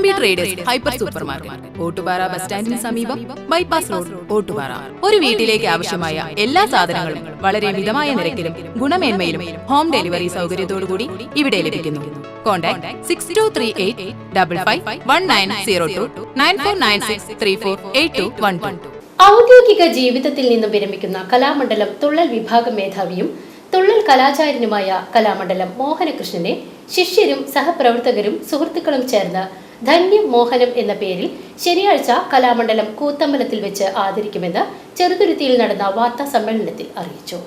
Pattambi traders hyper super market, Ottupara bus സ്റ്റാൻഡിന് സമീപം, bypass road, Ottupara. ഒരു വീട്ടിലേക്ക് ആവശ്യമായ എല്ലാ സാധനങ്ങളും വളരെ മിതമായ നിരക്കിലും ഗുണമേന്മയിലും ഹോം ഡെലിവറി സൗകര്യത്തോടുകൂടി ഇവിടെ ലഭിക്കുന്നു. കോൺടാക്ട് 6238551902 9496348212. ഔദ്യോഗിക ജീവിതത്തിൽ നിന്നും വിരമിക്കുന്ന കലാമണ്ഡലം തുള്ളൽ വിഭാഗം മേധാവിയും തുള്ളൽ കലാചാര്യനുമായ കലാമണ്ഡലം മോഹനകൃഷ്ണനെ ശിഷ്യരും സഹപ്രവർത്തകരും സുഹൃത്തുക്കളും ചേർന്ന് ധന്യം മോഹനം എന്ന പേരിൽ ശനിയാഴ്ച കലാമണ്ഡലം കൂത്തമ്പലത്തിൽ വെച്ച് ആദരിക്കുമെന്ന് ചെറുതുരുത്തിയിൽ നടന്ന വാർത്താ സമ്മേളനത്തിൽ അറിയിച്ചു.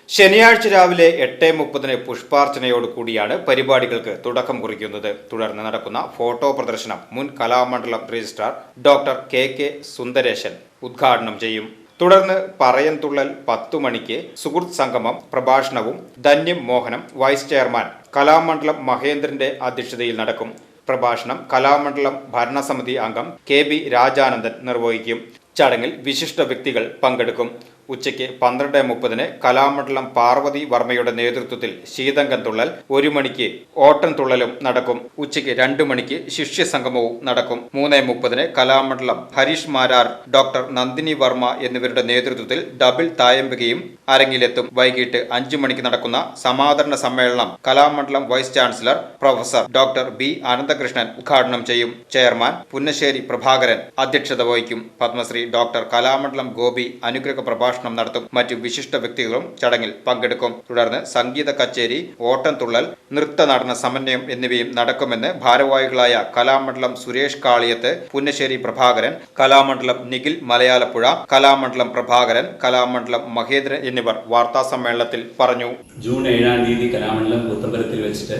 ശനിയാഴ്ച രാവിലെ 8:30 പുഷ്പാർച്ചനയോടുകൂടിയാണ് പരിപാടികൾക്ക് തുടക്കം കുറിക്കുന്നത്. തുടർന്ന് നടക്കുന്ന ഫോട്ടോ പ്രദർശനം മുൻ Kalamandalam registrar doctor KK Sundaresan ഉദ്ഘാടനം ചെയ്യും. തുടർന്ന് പറയൻതുള്ളൽ 10 മണിക്ക് സുഹൃത്ത് സംഗമം പ്രഭാഷണവും ധന്യം മോഹനം വൈസ് ചെയർമാൻ കലാമണ്ഡലം മഹേന്ദ്രന്റെ അധ്യക്ഷതയിൽ നടക്കും. പ്രഭാഷണം കലാമണ്ഡലം ഭരണസമിതി അംഗം KB രാജാനന്ദൻ നിർവഹിക്കും. ചടങ്ങിൽ വിശിഷ്ട വ്യക്തികൾ പങ്കെടുക്കും. ഉച്ചയ്ക്ക് 12:30 കലാമണ്ഡലം പാർവതി വർമ്മയുടെ നേതൃത്വത്തിൽ ശീതങ്കൻ തുള്ളൽ, 1 മണിക്ക് ഓട്ടൻ തുള്ളലും നടക്കും. ഉച്ചയ്ക്ക് 2 മണിക്ക് ശിഷ്യ സംഗമവും നടക്കും. 3:30 കലാമണ്ഡലം ഹരീഷ് മാരാർ, ഡോക്ടർ നന്ദിനി വർമ്മ എന്നിവരുടെ നേതൃത്വത്തിൽ ഡബിൾ തായമ്പകയും അരങ്ങിലെത്തും. വൈകിട്ട് 5 മണിക്ക് നടക്കുന്ന സമാദരണ സമ്മേളനം Kalamandalam vice chancellor professor doctor B Ananthakrishnan ഉദ്ഘാടനം ചെയ്യും. ചെയർമാൻ പുന്നശ്ശേരി പ്രഭാകരൻ അധ്യക്ഷത വഹിക്കും. പത്മശ്രീ ഡോക്ടർ കലാമണ്ഡലം ഗോപി അനുഗ്രഹ പ്രഭാഷണം നടത്തും. മറ്റു വിശിഷ്ട വ്യക്തികളും ചടങ്ങിൽ പങ്കെടുക്കും. തുടർന്ന് സംഗീത കച്ചേരി, ഓട്ടംതുള്ളൽ, നൃത്ത നടന സമന്വയം എന്നിവയും നടക്കുമെന്ന് ഭാരവാഹികളായ കലാമണ്ഡലം സുരേഷ് കാളിയത്ത്, പുന്നശ്ശേരി പ്രഭാകരൻ, കലാമണ്ഡലം നിഖിൽ മലയാലപ്പുഴ, കലാമണ്ഡലം പ്രഭാകരൻ, കലാമണ്ഡലം മഹേന്ദ്രൻ എന്നിവർ വാർത്താ സമ്മേളനത്തിൽ പറഞ്ഞു. ജൂൺ 7 കലാമണ്ഡലം കൂത്തമ്പലത്തിൽ വെച്ചിട്ട്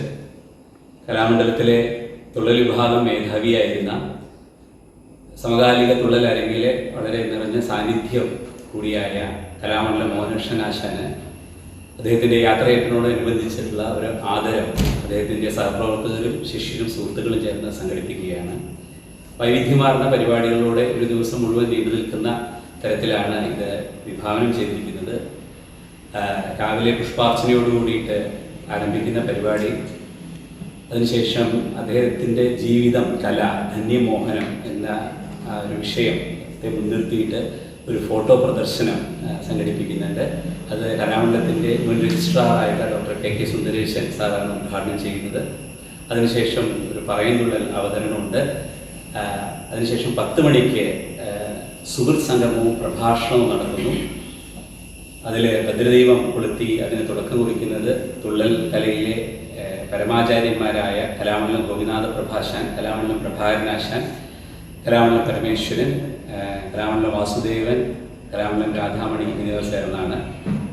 കലാമണ്ഡലത്തിലെ തുള്ളൽ വിഭാഗം മേധാവിയായിരുന്ന സമകാലിക തുള്ളൽ അരങ്ങിലെ വളരെ നിറഞ്ഞ സാന്നിധ്യം കൂടിയായ കലാമണ്ഡലം മോഹനകൃഷ്ണനാശാന് അദ്ദേഹത്തിൻ്റെ യാത്രയറ്റിനോടനുബന്ധിച്ചിട്ടുള്ള ഒരു ആദരം അദ്ദേഹത്തിൻ്റെ സഹപ്രവർത്തകരും ശിഷ്യരും സുഹൃത്തുക്കളും ചേർന്ന് സംഘടിപ്പിക്കുകയാണ്. വൈവിധ്യമാർന്ന പരിപാടികളിലൂടെ ഒരു ദിവസം മുഴുവൻ നീണ്ടു നിൽക്കുന്ന തരത്തിലാണ് ഇത് വിഭാവനം ചെയ്തിരിക്കുന്നത്. രാവിലെ പുഷ്പാർച്ചനയോടുകൂടിയിട്ട് ആരംഭിക്കുന്ന പരിപാടി, അതിനുശേഷം അദ്ദേഹത്തിൻ്റെ ജീവിതം, കല, ധന്യമോഹനം എന്ന ഒരു വിഷയത്തെ മുൻനിർത്തിയിട്ട് ഒരു ഫോട്ടോ പ്രദർശനം സംഘടിപ്പിക്കുന്നുണ്ട്. അത് കലാമണ്ഡലത്തിൻ്റെ മുൻ രജിസ്ട്രാറായിട്ടുള്ള ഡോക്ടർ KK സുന്ദരേശൻ സാറാണ് ഉദ്ഘാടനം ചെയ്യുന്നത്. അതിനുശേഷം ഒരു പറയൻതുള്ളൽ അവതരണമുണ്ട്. അതിനുശേഷം 10 മണിക്ക് സുഹൃത്ത് സംഗമവും പ്രഭാഷണവും നടക്കുന്നു. അതിൽ ഭദ്രദൈവം കൊളുത്തി അതിന് തുടക്കം കുറിക്കുന്നത് തുള്ളൽ കലയിലെ പരമാചാര്യന്മാരായ കലാമണ്ഡലം ഗോപിനാഥ പ്രഭാശാൻ, കലാമണ്ഡലം പ്രഭാകരനാശാൻ, കലാമണ്ഡലം പരമേശ്വരൻ, കലാമണ്ഡലം വാസുദേവൻ, കലാമണ്ഡലം രാധാമണി എന്നിവർ ചേർന്നാണ്.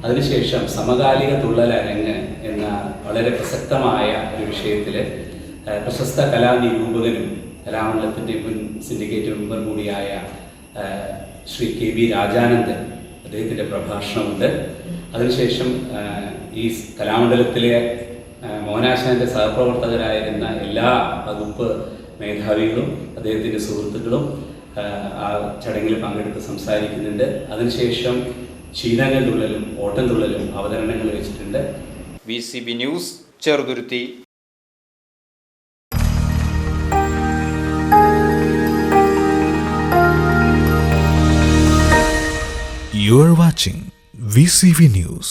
അതിനുശേഷം സമകാലിക തുള്ളൽ അരങ്ങ് എന്ന വളരെ പ്രസക്തമായ ഒരു വിഷയത്തിൽ പ്രശസ്ത കലാനിരൂപകനും കലാമണ്ഡലത്തിൻ്റെ മുൻ സിൻഡിക്കേറ്റ് മെമ്പർ കൂടിയായ ശ്രീ KB രാജാനന്ദൻ, അദ്ദേഹത്തിൻ്റെ പ്രഭാഷണമുണ്ട്. അതിനുശേഷം ഈ കലാമണ്ഡലത്തിലെ മോഹനാശാൻ്റെ സഹപ്രവർത്തകരായിരുന്ന എല്ലാ വകുപ്പ് മേധാവികളും അദ്ദേഹത്തിൻ്റെ സുഹൃത്തുക്കളും ആ ചടങ്ങിൽ പങ്കെടുത്ത് സംസാരിക്കുന്നുണ്ട്. അതിനുശേഷം ശീതങ്കൻ തുള്ളലും ഓട്ടംതുള്ളലും അവതരണങ്ങൾ വെച്ചിട്ടുണ്ട്. VCB news, Cheruthuruthy. You are watching VCV News.